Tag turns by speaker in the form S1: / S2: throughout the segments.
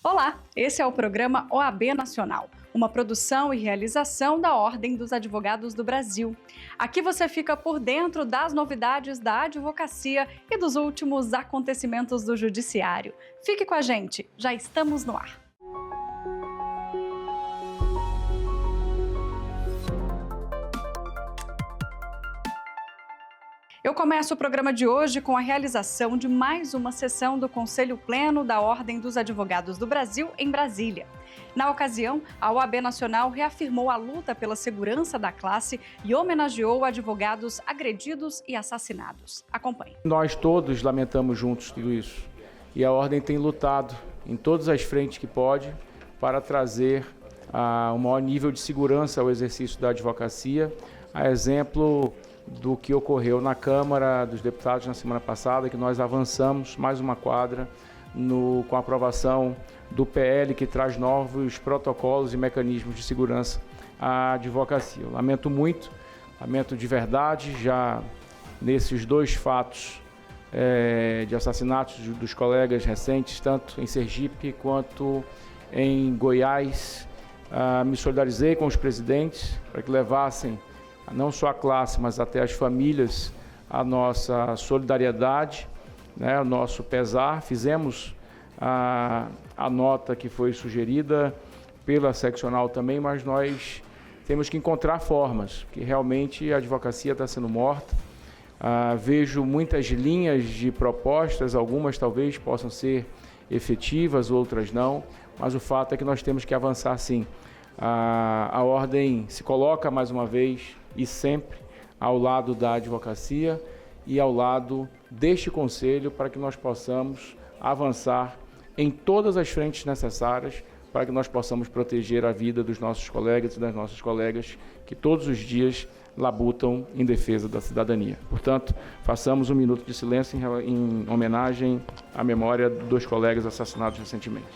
S1: Olá, esse é o programa OAB Nacional, uma produção e realização da Ordem dos Advogados do Brasil. Aqui você fica por dentro das novidades da advocacia e dos últimos acontecimentos do Judiciário. Fique com a gente, já estamos no ar. Eu começo o programa de hoje com a realização de mais uma sessão do Conselho Pleno da Ordem dos Advogados do Brasil em Brasília. Na ocasião, a OAB Nacional reafirmou a luta pela segurança da classe e homenageou advogados agredidos e assassinados. Acompanhe.
S2: Nós todos lamentamos juntos tudo isso e a Ordem tem lutado em todas as frentes que pode para trazer um maior nível de segurança ao exercício da advocacia, a exemplo do que ocorreu na Câmara dos Deputados na semana passada, que nós avançamos mais uma quadra com a aprovação do PL, que traz novos protocolos e mecanismos de segurança à advocacia. Eu lamento muito, lamento de verdade, já nesses dois fatos de assassinatos dos colegas recentes, tanto em Sergipe quanto em Goiás, me solidarizei com os presidentes para que levassem não só a classe, mas até as famílias, a nossa solidariedade, o nosso pesar. Fizemos a nota que foi sugerida pela seccional também, mas nós temos que encontrar formas, porque realmente a advocacia está sendo morta. Vejo muitas linhas de propostas, algumas talvez possam ser efetivas, outras não, mas o fato é que nós temos que avançar sim. A Ordem se coloca mais uma vez e sempre ao lado da advocacia e ao lado deste Conselho para que nós possamos avançar em todas as frentes necessárias para que nós possamos proteger a vida dos nossos colegas e das nossas colegas que todos os dias labutam em defesa da cidadania. Portanto, façamos um minuto de silêncio em homenagem à memória dos colegas assassinados recentemente.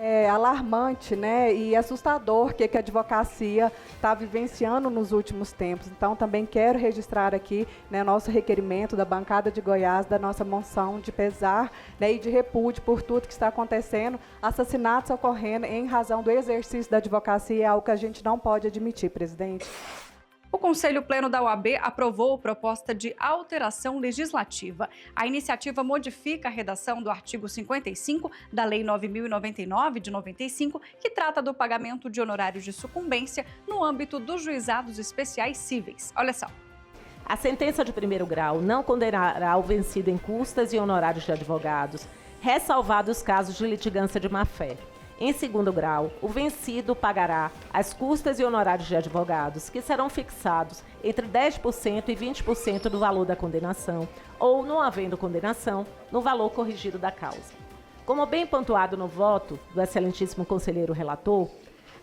S3: É alarmante, e assustador que a advocacia está vivenciando nos últimos tempos. Então, também quero registrar aqui nosso requerimento da bancada de Goiás, da nossa moção de pesar e de repúdio por tudo que está acontecendo. Assassinatos ocorrendo em razão do exercício da advocacia é algo que a gente não pode admitir, presidente.
S1: O Conselho Pleno da OAB aprovou proposta de alteração legislativa. A iniciativa modifica a redação do artigo 55 da Lei 9.099 de 95, que trata do pagamento de honorários de sucumbência no âmbito dos juizados especiais cíveis. Olha só.
S4: A sentença de primeiro grau não condenará o vencido em custas e honorários de advogados, ressalvados os casos de litigância de má-fé. Em segundo grau, o vencido pagará as custas e honorários de advogados, que serão fixados entre 10% e 20% do valor da condenação, ou, não havendo condenação, no valor corrigido da causa. Como bem pontuado no voto do excelentíssimo conselheiro relator,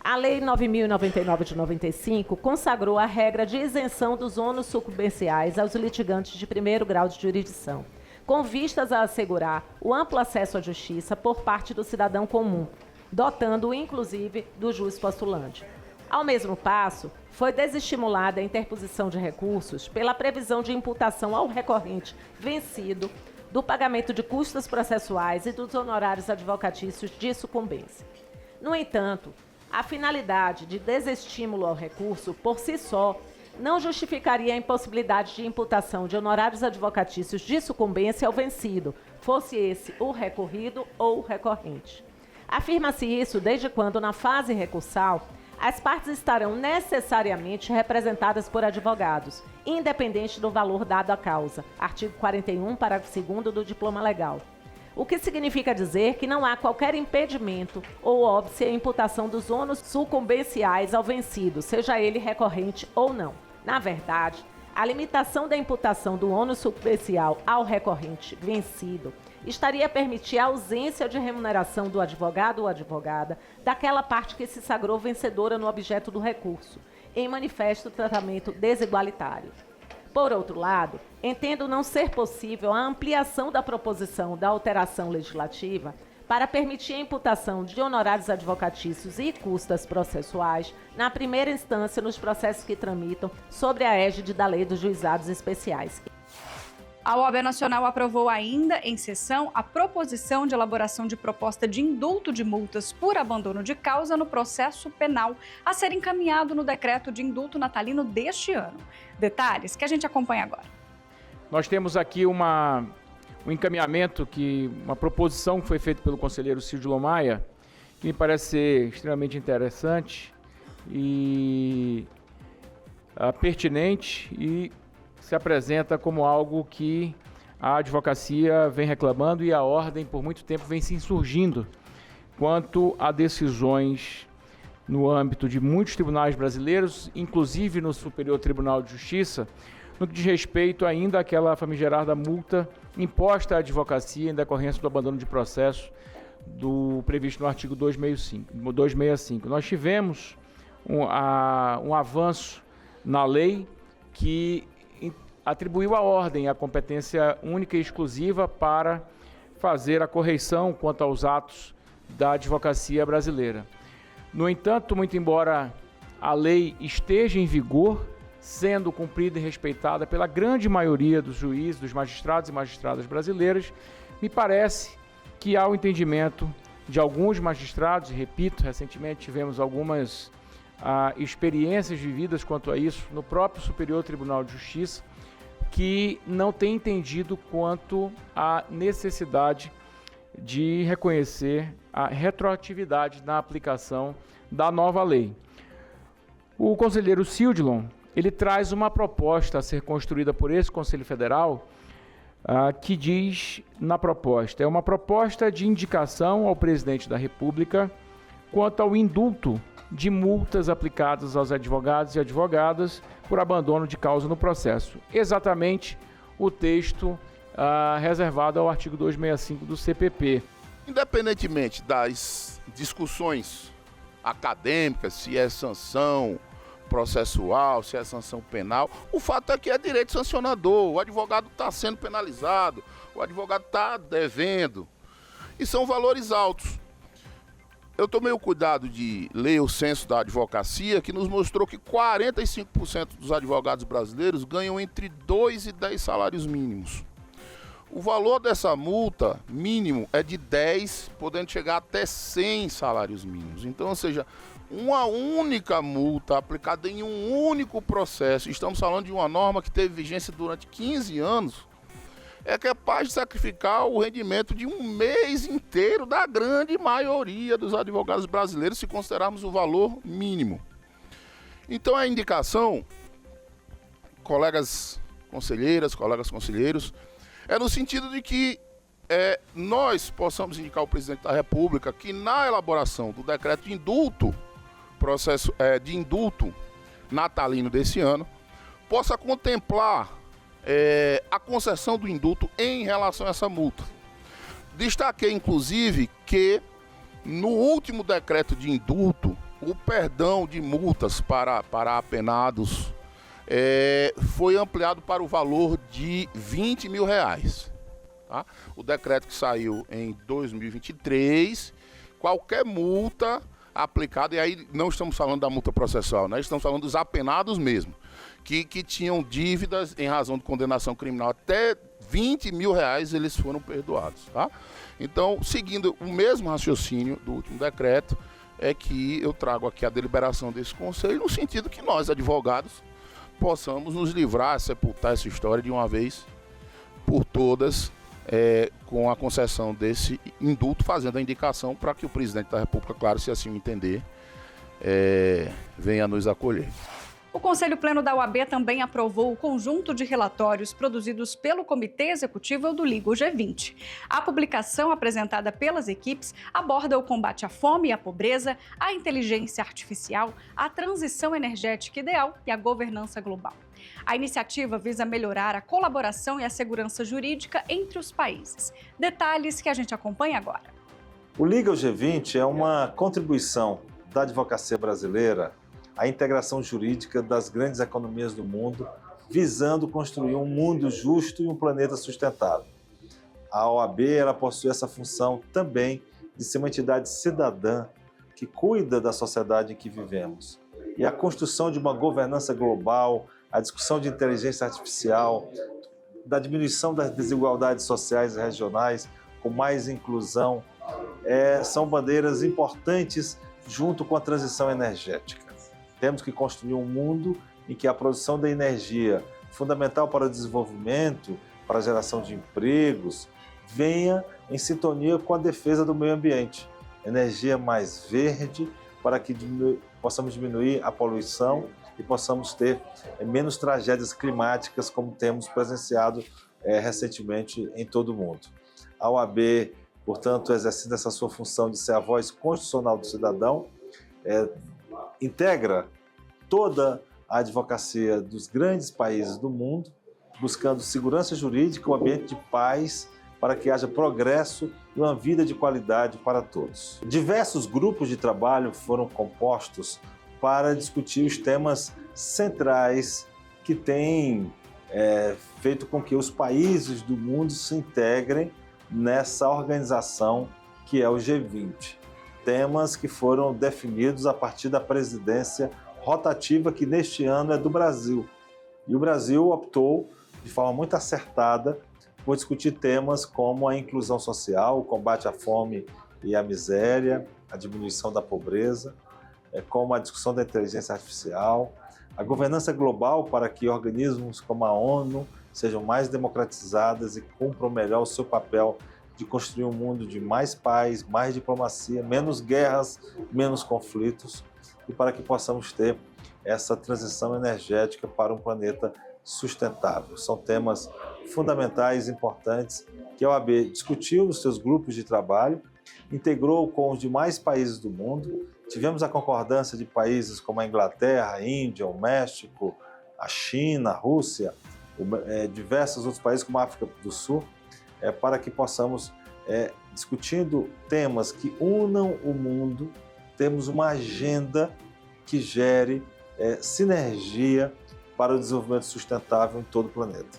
S4: a Lei 9.099 de 95 consagrou a regra de isenção dos ônus sucumbenciais aos litigantes de primeiro grau de jurisdição, com vistas a assegurar o amplo acesso à justiça por parte do cidadão comum, dotando inclusive do juiz postulante. Ao mesmo passo, foi desestimulada a interposição de recursos pela previsão de imputação ao recorrente vencido do pagamento de custas processuais e dos honorários advocatícios de sucumbência. No entanto, a finalidade de desestímulo ao recurso, por si só, não justificaria a impossibilidade de imputação de honorários advocatícios de sucumbência ao vencido, fosse esse o recorrido ou o recorrente. Afirma-se isso desde quando, na fase recursal, as partes estarão necessariamente representadas por advogados, independente do valor dado à causa, artigo 41, parágrafo 2º do Diploma Legal. O que significa dizer que não há qualquer impedimento ou óbice à imputação dos ônus sucumbenciais ao vencido, seja ele recorrente ou não. Na verdade, a limitação da imputação do ônus sucumbencial ao recorrente vencido estaria a permitir a ausência de remuneração do advogado ou advogada daquela parte que se sagrou vencedora no objeto do recurso, em manifesto tratamento desigualitário. Por outro lado, entendo não ser possível a ampliação da proposição da alteração legislativa para permitir a imputação de honorários advocatícios e custas processuais na primeira instância nos processos que tramitam sobre a égide da Lei dos Juizados Especiais.
S1: A OAB Nacional aprovou ainda, em sessão, a proposição de elaboração de proposta de indulto de multas por abandono de causa no processo penal, a ser encaminhado no decreto de indulto natalino deste ano. Detalhes que a gente acompanha agora.
S2: Nós temos aqui um encaminhamento, uma proposição que foi feita pelo conselheiro Cídio Maia, que me parece ser extremamente interessante e pertinente e se apresenta como algo que a advocacia vem reclamando e a ordem por muito tempo vem se insurgindo quanto a decisões no âmbito de muitos tribunais brasileiros, inclusive no Superior Tribunal de Justiça, no que diz respeito ainda àquela famigerada multa imposta à advocacia em decorrência do abandono de processo previsto no artigo 265. Nós tivemos um avanço na lei que atribuiu à ordem a competência única e exclusiva para fazer a correição quanto aos atos da advocacia brasileira. No entanto, muito embora a lei esteja em vigor, sendo cumprida e respeitada pela grande maioria dos juízes, dos magistrados e magistradas brasileiras, me parece que há o entendimento de alguns magistrados, e repito, recentemente tivemos algumas experiências vividas quanto a isso no próprio Superior Tribunal de Justiça, que não tem entendido quanto à necessidade de reconhecer a retroatividade na aplicação da nova lei. O conselheiro Cídio, ele traz uma proposta a ser construída por esse Conselho Federal, que diz na proposta, é uma proposta de indicação ao presidente da República quanto ao indulto de multas aplicadas aos advogados e advogadas por abandono de causa no processo. Exatamente o texto reservado ao artigo 265 do CPP.
S5: Independentemente das discussões acadêmicas, se é sanção processual, se é sanção penal, o fato é que é direito sancionador, o advogado está sendo penalizado, o advogado está devendo, e são valores altos. Eu tomei o cuidado de ler o censo da advocacia, que nos mostrou que 45% dos advogados brasileiros ganham entre 2 e 10 salários mínimos. O valor dessa multa mínimo é de 10, podendo chegar até 100 salários mínimos. Então, ou seja, uma única multa aplicada em um único processo, estamos falando de uma norma que teve vigência durante 15 anos, é capaz de sacrificar o rendimento de um mês inteiro da grande maioria dos advogados brasileiros, se considerarmos o valor mínimo. Então a indicação, colegas conselheiras, colegas conselheiros, é no sentido de que nós possamos indicar ao presidente da República que na elaboração do decreto de indulto, processo de indulto natalino desse ano, possa contemplar a concessão do indulto em relação a essa multa. Destaquei, inclusive, que no último decreto de indulto, o perdão de multas para apenados foi ampliado para o valor de R$20 mil. Tá? O decreto que saiu em 2023, qualquer multa aplicada, e aí não estamos falando da multa processual, né? Estamos falando dos apenados mesmo, que tinham dívidas em razão de condenação criminal até R$20 mil, eles foram perdoados. Tá? Então, seguindo o mesmo raciocínio do último decreto, é que eu trago aqui a deliberação desse conselho, no sentido que nós, advogados, possamos nos livrar, sepultar essa história de uma vez por todas, com a concessão desse indulto, fazendo a indicação para que o presidente da República, claro, se assim o entender, venha nos acolher.
S1: O Conselho Pleno da OAB também aprovou o conjunto de relatórios produzidos pelo Comitê Executivo do Liga G20. A publicação apresentada pelas equipes aborda o combate à fome e à pobreza, a inteligência artificial, a transição energética ideal e a governança global. A iniciativa visa melhorar a colaboração e a segurança jurídica entre os países. Detalhes que a gente acompanha agora.
S6: O Liga G20 é uma contribuição da advocacia brasileira à integração jurídica das grandes economias do mundo, visando construir um mundo justo e um planeta sustentável. A OAB ela possui essa função também de ser uma entidade cidadã que cuida da sociedade em que vivemos. E a construção de uma governança global, a discussão de inteligência artificial, da diminuição das desigualdades sociais e regionais, com mais inclusão, são bandeiras importantes junto com a transição energética. Temos que construir um mundo em que a produção da energia, fundamental para o desenvolvimento, para a geração de empregos, venha em sintonia com a defesa do meio ambiente. Energia mais verde, para que possamos diminuir a poluição e possamos ter menos tragédias climáticas, como temos presenciado recentemente em todo o mundo. A OAB, portanto, exercendo essa sua função de ser a voz constitucional do cidadão, integra toda a advocacia dos grandes países do mundo, buscando segurança jurídica, um ambiente de paz, para que haja progresso e uma vida de qualidade para todos. Diversos grupos de trabalho foram compostos para discutir os temas centrais que têm feito com que os países do mundo se integrem nessa organização que é o G20. Temas que foram definidos a partir da presidência rotativa, que neste ano é do Brasil. E o Brasil optou, de forma muito acertada, por discutir temas como a inclusão social, o combate à fome e à miséria, a diminuição da pobreza, como a discussão da inteligência artificial, a governança global para que organismos como a ONU sejam mais democratizadas e cumpram melhor o seu papel de construir um mundo de mais paz, mais diplomacia, menos guerras, menos conflitos, e para que possamos ter essa transição energética para um planeta sustentável. São temas fundamentais, importantes, que a OAB discutiu nos seus grupos de trabalho, integrou com os demais países do mundo. Tivemos a concordância de países como a Inglaterra, a Índia, o México, a China, a Rússia, diversos outros países como a África do Sul, para que possamos, discutindo temas que unam o mundo, termos uma agenda que gere sinergia para o desenvolvimento sustentável em todo o planeta.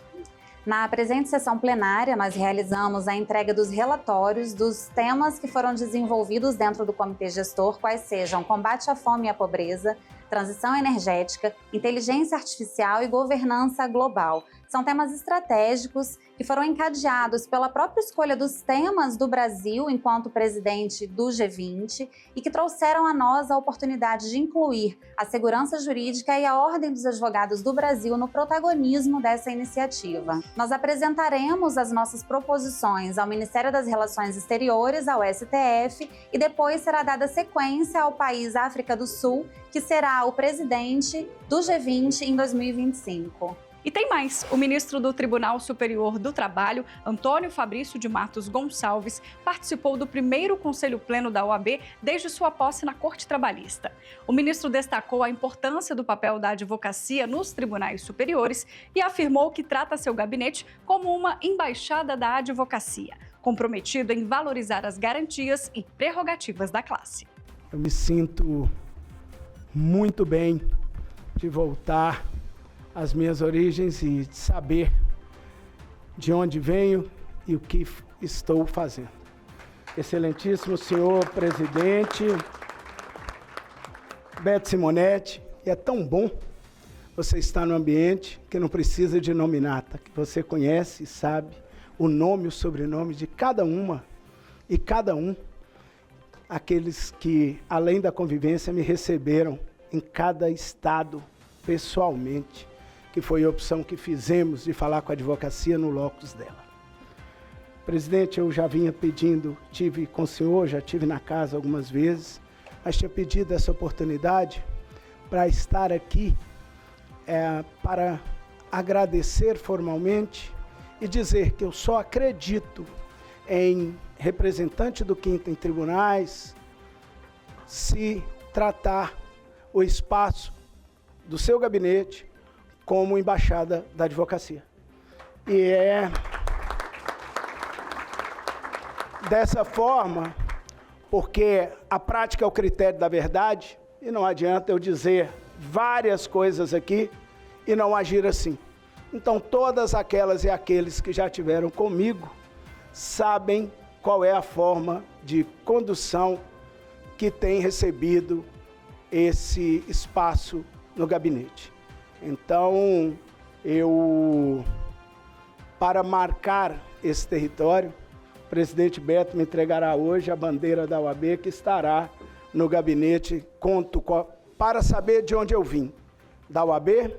S7: Na presente sessão plenária, nós realizamos a entrega dos relatórios dos temas que foram desenvolvidos dentro do Comitê Gestor, quais sejam combate à fome e à pobreza, transição energética, inteligência artificial e governança global. São temas estratégicos que foram encadeados pela própria escolha dos temas do Brasil enquanto presidente do G20 e que trouxeram a nós a oportunidade de incluir a segurança jurídica e a Ordem dos Advogados do Brasil no protagonismo dessa iniciativa. Nós apresentaremos as nossas proposições ao Ministério das Relações Exteriores, ao STF, e depois será dada sequência ao país África do Sul, que será o presidente do G20 em 2025.
S1: E tem mais. O ministro do Tribunal Superior do Trabalho, Antônio Fabrício de Matos Gonçalves, participou do primeiro Conselho Pleno da OAB desde sua posse na Corte Trabalhista. O ministro destacou a importância do papel da advocacia nos tribunais superiores e afirmou que trata seu gabinete como uma embaixada da advocacia, comprometido em valorizar as garantias e prerrogativas da classe.
S8: Eu me sinto muito bem de voltar às minhas origens e de saber de onde venho e o que estou fazendo. Excelentíssimo senhor presidente Beto Simonetti, é tão bom você estar no ambiente que não precisa de nominata, que você conhece e sabe o nome e o sobrenome de cada uma e cada um, aqueles que, além da convivência, me receberam em cada estado pessoalmente, que foi a opção que fizemos de falar com a advocacia no locus dela. Presidente, eu já vinha pedindo, tive com o senhor, já tive na casa algumas vezes, mas tinha pedido essa oportunidade para estar aqui, para agradecer formalmente e dizer que eu só acredito em representante do Quinto em tribunais se tratar o espaço do seu gabinete como embaixada da advocacia. E é dessa forma, porque a prática é o critério da verdade, e não adianta eu dizer várias coisas aqui e não agir assim. Então, todas aquelas e aqueles que já tiveram comigo sabem qual é a forma de condução que tem recebido esse espaço no gabinete. Então, eu para marcar esse território, o presidente Beto me entregará hoje a bandeira da OAB, que estará no gabinete, para saber de onde eu vim, da OAB,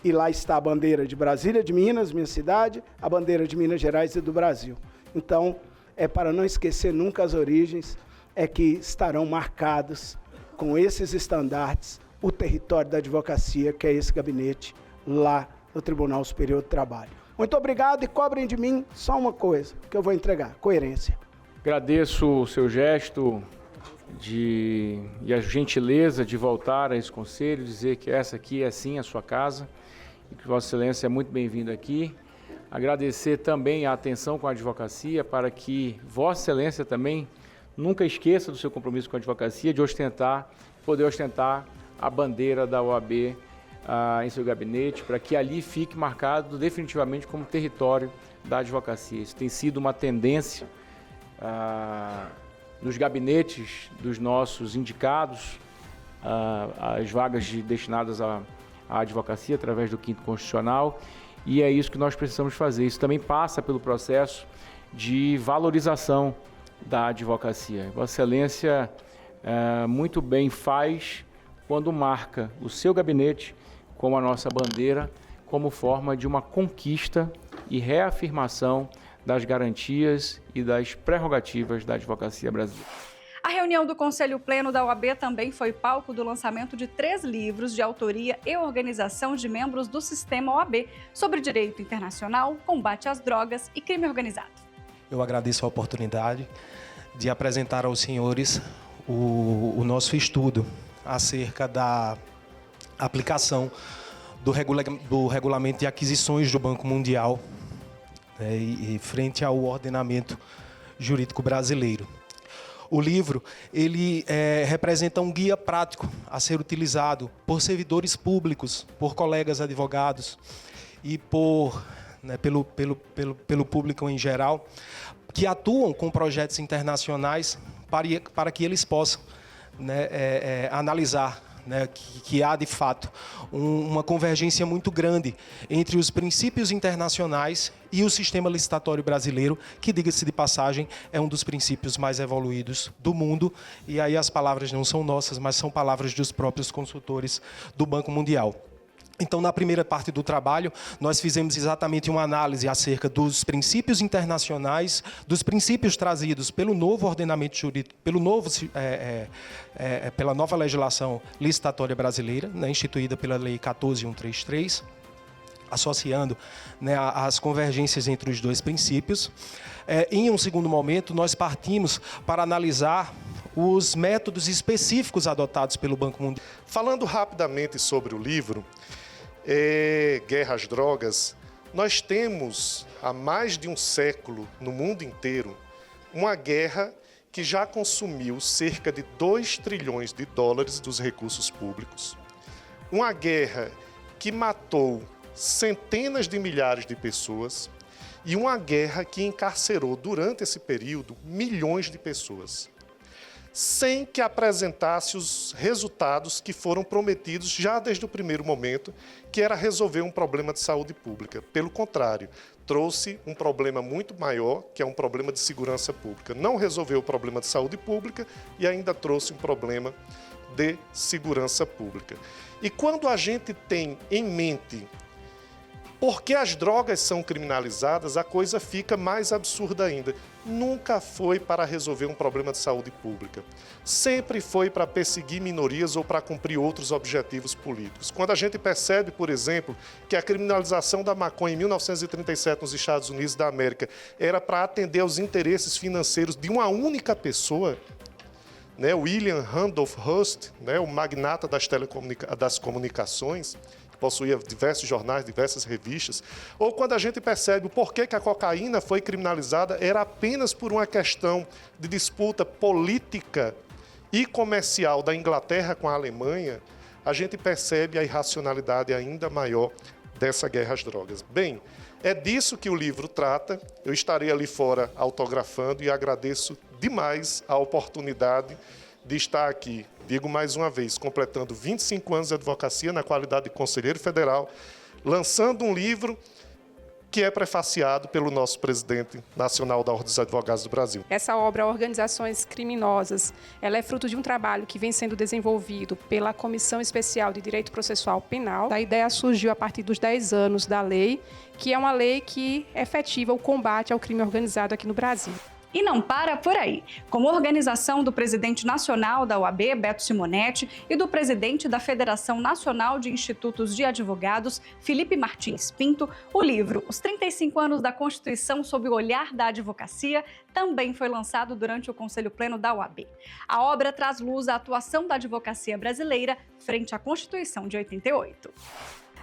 S8: e lá está a bandeira de Brasília, de Minas, minha cidade, a bandeira de Minas Gerais e do Brasil. Então, é para não esquecer nunca as origens, é que estarão marcados com esses estandartes o território da advocacia, que é esse gabinete lá no Tribunal Superior do Trabalho. Muito obrigado e cobrem de mim só uma coisa, que eu vou entregar, coerência.
S2: Agradeço o seu gesto e a gentileza de voltar a esse conselho, dizer que essa aqui é sim a sua casa e que Vossa Excelência é muito bem-vindo aqui. Agradecer também a atenção com a advocacia para que Vossa Excelência também nunca esqueça do seu compromisso com a advocacia de poder ostentar a bandeira da OAB em seu gabinete, para que ali fique marcado definitivamente como território da advocacia. Isso tem sido uma tendência nos gabinetes dos nossos indicados, as vagas destinadas à advocacia através do 5º Constitucional, e é isso que nós precisamos fazer. Isso também passa pelo processo de valorização da advocacia. Vossa Excelência muito bem faz quando marca o seu gabinete como a nossa bandeira, como forma de uma conquista e reafirmação das garantias e das prerrogativas da advocacia brasileira.
S1: A reunião do Conselho Pleno da OAB também foi palco do lançamento de 3 livros de autoria e organização de membros do sistema OAB sobre direito internacional, combate às drogas e crime organizado.
S9: Eu agradeço a oportunidade de apresentar aos senhores o nosso estudo acerca da aplicação do regulamento de aquisições do Banco Mundial, né, e frente ao ordenamento jurídico brasileiro. O livro ele representa um guia prático a ser utilizado por servidores públicos, por colegas advogados e pelo público em geral, que atuam com projetos internacionais para que eles possam, né, analisar, né, que há, de fato, uma convergência muito grande entre os princípios internacionais e o sistema licitatório brasileiro, que, diga-se de passagem, é um dos princípios mais evoluídos do mundo. E aí as palavras não são nossas, mas são palavras dos próprios consultores do Banco Mundial. Então, na primeira parte do trabalho, nós fizemos exatamente uma análise acerca dos princípios internacionais, dos princípios trazidos pelo novo ordenamento jurídico, pela nova legislação licitatória brasileira, né, instituída pela Lei 14.133, associando, né, as convergências entre os dois princípios. Em um segundo momento, nós partimos para analisar os métodos específicos adotados pelo Banco Mundial.
S10: Falando rapidamente sobre o livro, Guerra às Drogas, nós temos há mais de um século no mundo inteiro uma guerra que já consumiu cerca de 2 trilhões de dólares dos recursos públicos, uma guerra que matou centenas de milhares de pessoas e uma guerra que encarcerou durante esse período milhões de pessoas, sem que apresentasse os resultados que foram prometidos já desde o primeiro momento, que era resolver um problema de saúde pública. Pelo contrário, trouxe um problema muito maior, que é um problema de segurança pública. Não resolveu o problema de saúde pública e ainda trouxe um problema de segurança pública. E quando a gente tem em mente por que as drogas são criminalizadas, a coisa fica mais absurda ainda. Nunca foi para resolver um problema de saúde pública. Sempre foi para perseguir minorias ou para cumprir outros objetivos políticos. Quando a gente percebe, por exemplo, que a criminalização da maconha em 1937 nos Estados Unidos da América era para atender aos interesses financeiros de uma única pessoa, né, William Randolph Hearst, né, o magnata das comunicações, possuía diversos jornais, diversas revistas, ou quando a gente percebe o porquê que a cocaína foi criminalizada, era apenas por uma questão de disputa política e comercial da Inglaterra com a Alemanha, a gente percebe a irracionalidade ainda maior dessa guerra às drogas. Bem, é disso que o livro trata. Eu estarei ali fora autografando e agradeço demais a oportunidade de estar aqui, digo mais uma vez, completando 25 anos de advocacia na qualidade de conselheiro federal, lançando um livro que é prefaciado pelo nosso presidente nacional da Ordem dos Advogados do Brasil.
S11: Essa obra, Organizações Criminosas, ela é fruto de um trabalho que vem sendo desenvolvido pela Comissão Especial de Direito Processual Penal. A ideia surgiu a partir dos 10 anos da lei, que é uma lei que efetiva o combate ao crime organizado aqui no Brasil.
S1: E não para por aí. Com organização do presidente nacional da OAB, Beto Simonetti, e do presidente da Federação Nacional de Institutos de Advogados, Felipe Martins Pinto, o livro Os 35 anos da Constituição sob o olhar da advocacia também foi lançado durante o Conselho Pleno da OAB. A obra traz luz à atuação da advocacia brasileira frente à Constituição de 88.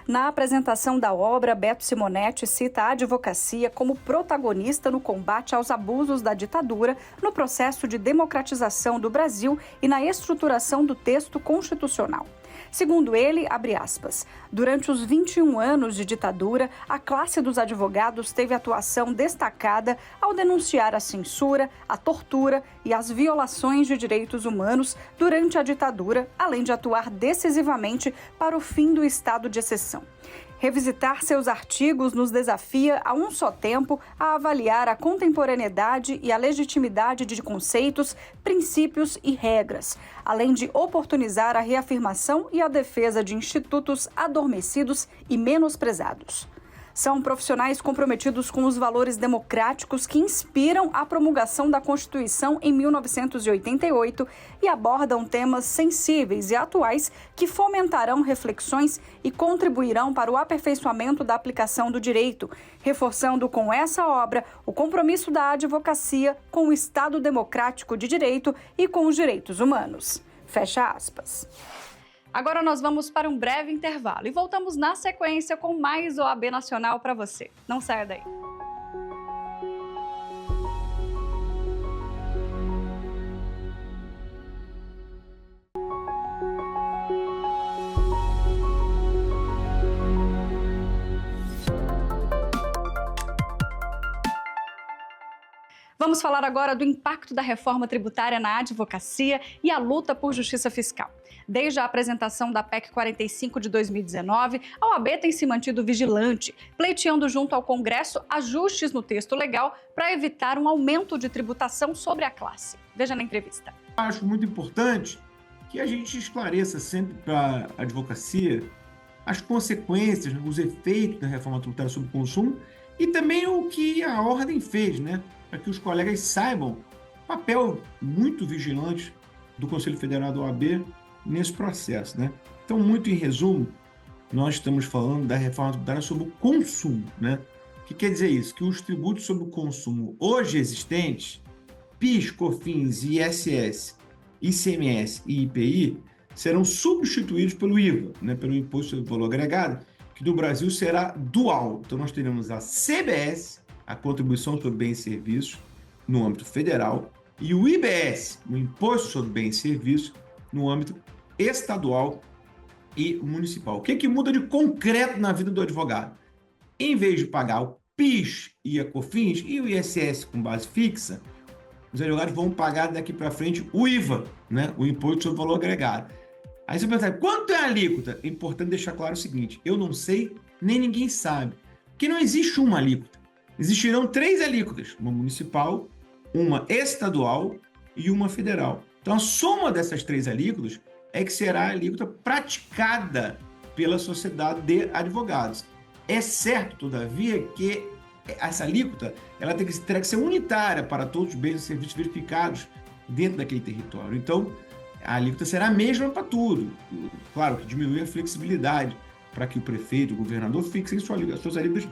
S1: Na apresentação da obra, Beto Simonetti cita a advocacia como protagonista no combate aos abusos da ditadura, no processo de democratização do Brasil e na estruturação do texto constitucional. Segundo ele, abre aspas, durante os 21 anos de ditadura, a classe dos advogados teve atuação destacada ao denunciar a censura, a tortura e as violações de direitos humanos durante a ditadura, além de atuar decisivamente para o fim do estado de exceção. Revisitar seus artigos nos desafia, a um só tempo, a avaliar a contemporaneidade e a legitimidade de conceitos, princípios e regras, além de oportunizar a reafirmação e a defesa de institutos adormecidos e menosprezados. São profissionais comprometidos com os valores democráticos que inspiram a promulgação da Constituição em 1988 e abordam temas sensíveis e atuais que fomentarão reflexões e contribuirão para o aperfeiçoamento da aplicação do direito, reforçando com essa obra o compromisso da advocacia com o Estado democrático de direito e com os direitos humanos. Fecha aspas. Agora nós vamos para um breve intervalo e voltamos na sequência com mais OAB Nacional para você. Não saia daí. Vamos falar agora do impacto da reforma tributária na advocacia e a luta por justiça fiscal. Desde a apresentação da PEC 45 de 2019, a OAB tem se mantido vigilante, pleiteando junto ao Congresso ajustes no texto legal para evitar um aumento de tributação sobre a classe. Veja na entrevista.
S12: Acho muito importante que a gente esclareça sempre para a advocacia as consequências, os efeitos da reforma tributária sobre o consumo e também o que a ordem fez, né? Para que os colegas saibam o papel muito vigilante do Conselho Federal da OAB nesse processo, né? Então, muito em resumo, nós estamos falando da reforma tributária sobre o consumo, né? O que quer dizer isso? Que os tributos sobre o consumo hoje existentes, PIS, COFINS, ISS, ICMS e IPI, serão substituídos pelo IVA, né? Pelo Imposto sobre Valor Agregado, que no Brasil será dual. Então, nós teremos a CBS, a Contribuição sobre Bens e Serviços, no âmbito federal, e o IBS, o Imposto sobre Bens e Serviços, no âmbito estadual e municipal. O que muda de concreto na vida do advogado? Em vez de pagar o PIS e a COFINS e o ISS com base fixa, os advogados vão pagar daqui para frente o IVA, né? O Imposto sobre Valor Agregado. Aí você pensa, quanto é a alíquota? É importante deixar claro o seguinte, eu não sei, nem ninguém sabe, porque não existe uma alíquota. Existirão 3 alíquotas, uma municipal, uma estadual e uma federal. Então, a soma dessas 3 alíquotas é que será a alíquota praticada pela sociedade de advogados. É certo, todavia, que essa alíquota ela terá que ser unitária para todos os bens e serviços verificados dentro daquele território. Então, a alíquota será a mesma para tudo. Claro que diminui a flexibilidade para que o prefeito, o governador fixem suas alíquotas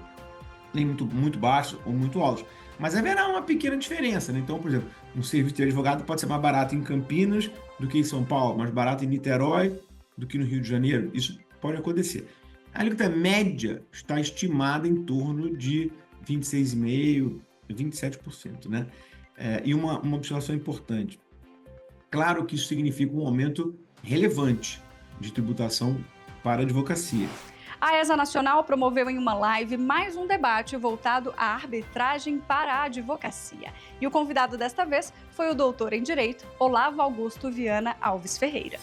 S12: nem muito baixos ou muito altos. Mas haverá uma pequena diferença, né? Então, por exemplo, um serviço de advogado pode ser mais barato em Campinas do que em São Paulo, mais barato em Niterói do que no Rio de Janeiro. Isso pode acontecer. A alíquota média está estimada em torno de 26,5%, 27%, né? E uma observação importante. Claro que isso significa um aumento relevante de tributação para a advocacia.
S1: A ESA Nacional promoveu em uma live mais um debate voltado à arbitragem para a advocacia. E o convidado desta vez foi o doutor em Direito, Olavo Augusto Viana Alves Ferreira.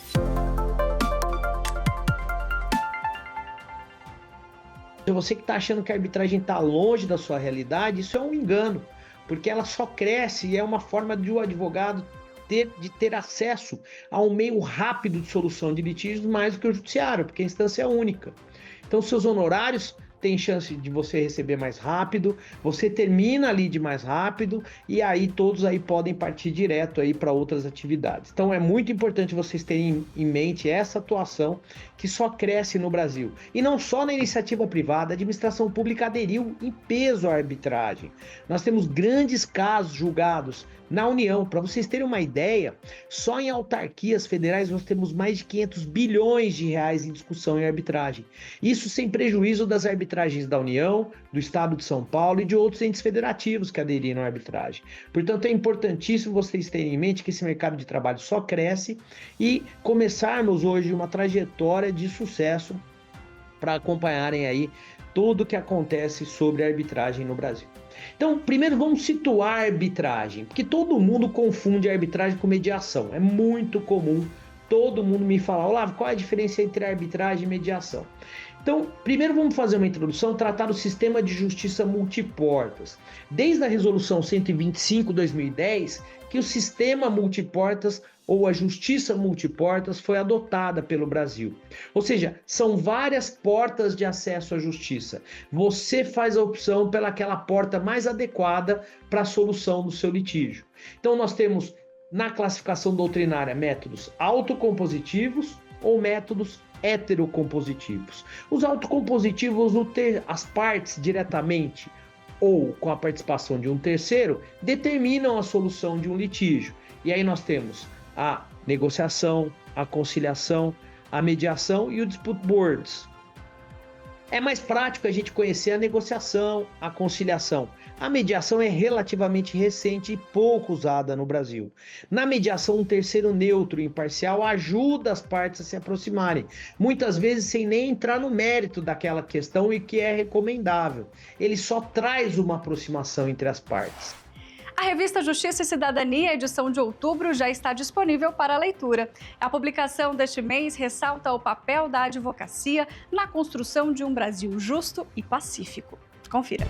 S13: Você que está achando que a arbitragem está longe da sua realidade, isso é um engano, porque ela só cresce e é uma forma de o advogado ter acesso a um meio rápido de solução de litígios mais do que o judiciário, porque a instância é única. Então, seus honorários tem chance de você receber mais rápido, você termina a lead mais rápido e aí todos aí podem partir direto aí para outras atividades. Então é muito importante vocês terem em mente essa atuação que só cresce no Brasil. E não só na iniciativa privada, a administração pública aderiu em peso à arbitragem. Nós temos grandes casos julgados na União. Para vocês terem uma ideia, só em autarquias federais nós temos mais de 500 bilhões de reais em discussão em arbitragem. Isso sem prejuízo das arbitragens da União, do Estado de São Paulo e de outros entes federativos que aderiram à arbitragem. Portanto, é importantíssimo vocês terem em mente que esse mercado de trabalho só cresce e começarmos hoje uma trajetória de sucesso para acompanharem aí tudo o que acontece sobre a arbitragem no Brasil. Então, primeiro vamos situar a arbitragem, porque todo mundo confunde a arbitragem com mediação. É muito comum todo mundo me falar: Olavo, qual é a diferença entre arbitragem e mediação? Então, primeiro vamos fazer uma introdução, tratar o sistema de justiça multiportas. Desde a resolução 125/2010, que o sistema multiportas ou a justiça multiportas foi adotada pelo Brasil. Ou seja, são várias portas de acesso à justiça. Você faz a opção pelaquela porta mais adequada para a solução do seu litígio. Então nós temos na classificação doutrinária métodos autocompositivos ou métodos heterocompositivos. Os autocompositivos, no ter as partes diretamente ou com a participação de um terceiro, determinam a solução de um litígio. E aí nós temos a negociação, a conciliação, a mediação e o dispute boards. É mais prático a gente conhecer a negociação, a conciliação. A mediação é relativamente recente e pouco usada no Brasil. Na mediação, um terceiro neutro e imparcial ajuda as partes a se aproximarem, muitas vezes sem nem entrar no mérito daquela questão e que é recomendável. Ele só traz uma aproximação entre as partes.
S1: A revista Justiça e Cidadania, edição de outubro, já está disponível para leitura. A publicação deste mês ressalta o papel da advocacia na construção de um Brasil justo e pacífico. Confira.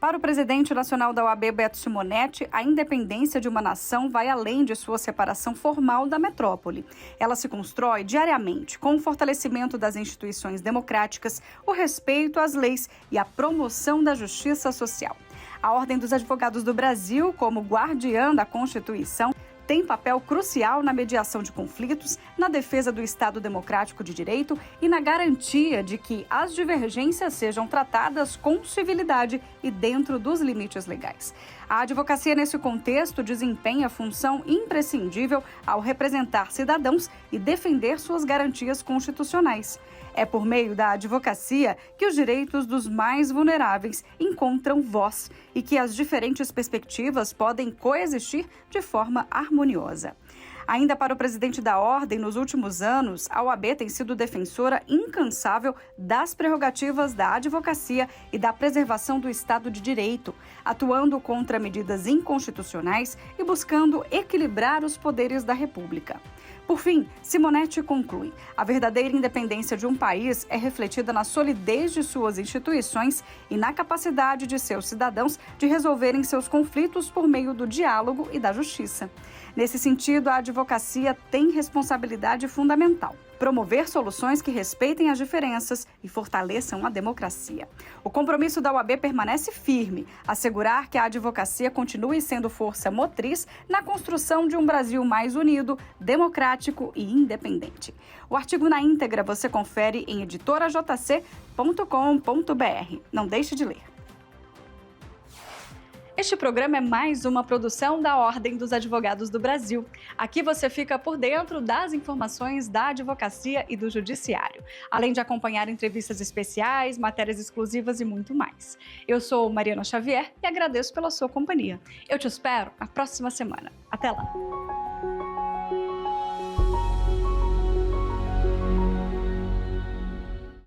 S1: Para o presidente nacional da OAB, Beto Simonetti, a independência de uma nação vai além de sua separação formal da metrópole. Ela se constrói diariamente com o fortalecimento das instituições democráticas, o respeito às leis e a promoção da justiça social. A Ordem dos Advogados do Brasil, como guardiã da Constituição, tem papel crucial na mediação de conflitos, na defesa do Estado Democrático de Direito e na garantia de que as divergências sejam tratadas com civilidade e dentro dos limites legais. A advocacia, nesse contexto, desempenha função imprescindível ao representar cidadãos e defender suas garantias constitucionais. É por meio da advocacia que os direitos dos mais vulneráveis encontram voz e que as diferentes perspectivas podem coexistir de forma harmoniosa. Ainda para o presidente da Ordem, nos últimos anos, a OAB tem sido defensora incansável das prerrogativas da advocacia e da preservação do Estado de Direito, atuando contra medidas inconstitucionais e buscando equilibrar os poderes da República. Por fim, Simonetti conclui: a verdadeira independência de um país é refletida na solidez de suas instituições e na capacidade de seus cidadãos de resolverem seus conflitos por meio do diálogo e da justiça. Nesse sentido, a advocacia tem responsabilidade fundamental: promover soluções que respeitem as diferenças e fortaleçam a democracia. O compromisso da OAB permanece firme: assegurar que a advocacia continue sendo força motriz na construção de um Brasil mais unido, democrático e independente. O artigo na íntegra você confere em editorajc.com.br. Não deixe de ler. Este programa é mais uma produção da Ordem dos Advogados do Brasil. Aqui você fica por dentro das informações da advocacia e do judiciário, além de acompanhar entrevistas especiais, matérias exclusivas e muito mais. Eu sou Mariana Xavier e agradeço pela sua companhia. Eu te espero na próxima semana. Até lá!